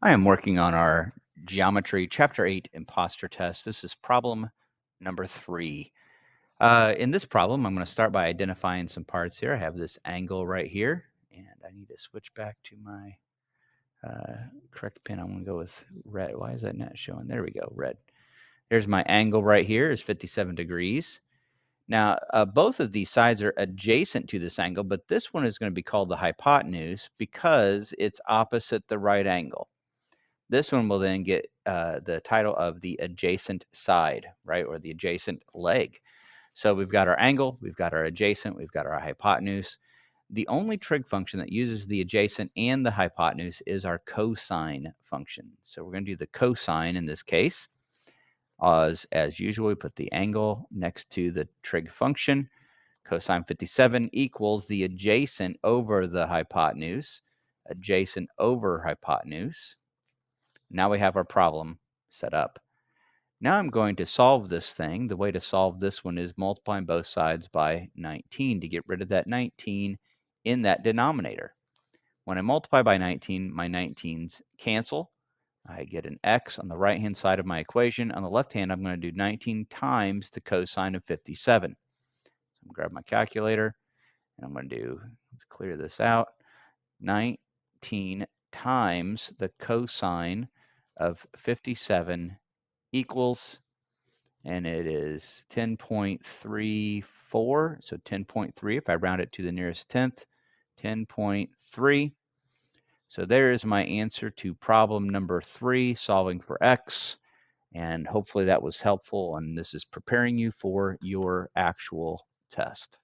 I am working on our Geometry Chapter 8 Imposter Test. This is problem number 3. In this problem, I'm going to start by identifying some parts here. I have this angle right here, and I need to switch back to my correct pin. I'm going to go with red. Why is that not showing? There we go, red. There's my angle right here is 57 degrees. Now, both of these sides are adjacent to this angle, but this one is going to be called the hypotenuse because it's opposite the right angle. This one will then get the title of the adjacent side, right, or the adjacent leg. So we've got our angle, we've got our adjacent, we've got our hypotenuse. The only trig function that uses the adjacent and the hypotenuse is our cosine function. So we're going to do the cosine in this case. As usual, we put the angle next to the trig function. Cosine 57 equals the adjacent over the hypotenuse, adjacent over hypotenuse. Now we have our problem set up. Now I'm going to solve this thing. The way to solve this one is multiplying both sides by 19 to get rid of that 19 in that denominator. When I multiply by 19, my 19s cancel. I get an x on the right-hand side of my equation. On the left hand, I'm going to do 19 times the cosine of 57. So I'm going to grab my calculator, and I'm going to do, let's clear this out, 19 times the cosine of 57 equals, and it is 10.34. So 10.3, if I round it to the nearest tenth, 10.3. So there is my answer to problem number 3, solving for x. And hopefully that was helpful, and this is preparing you for your actual test.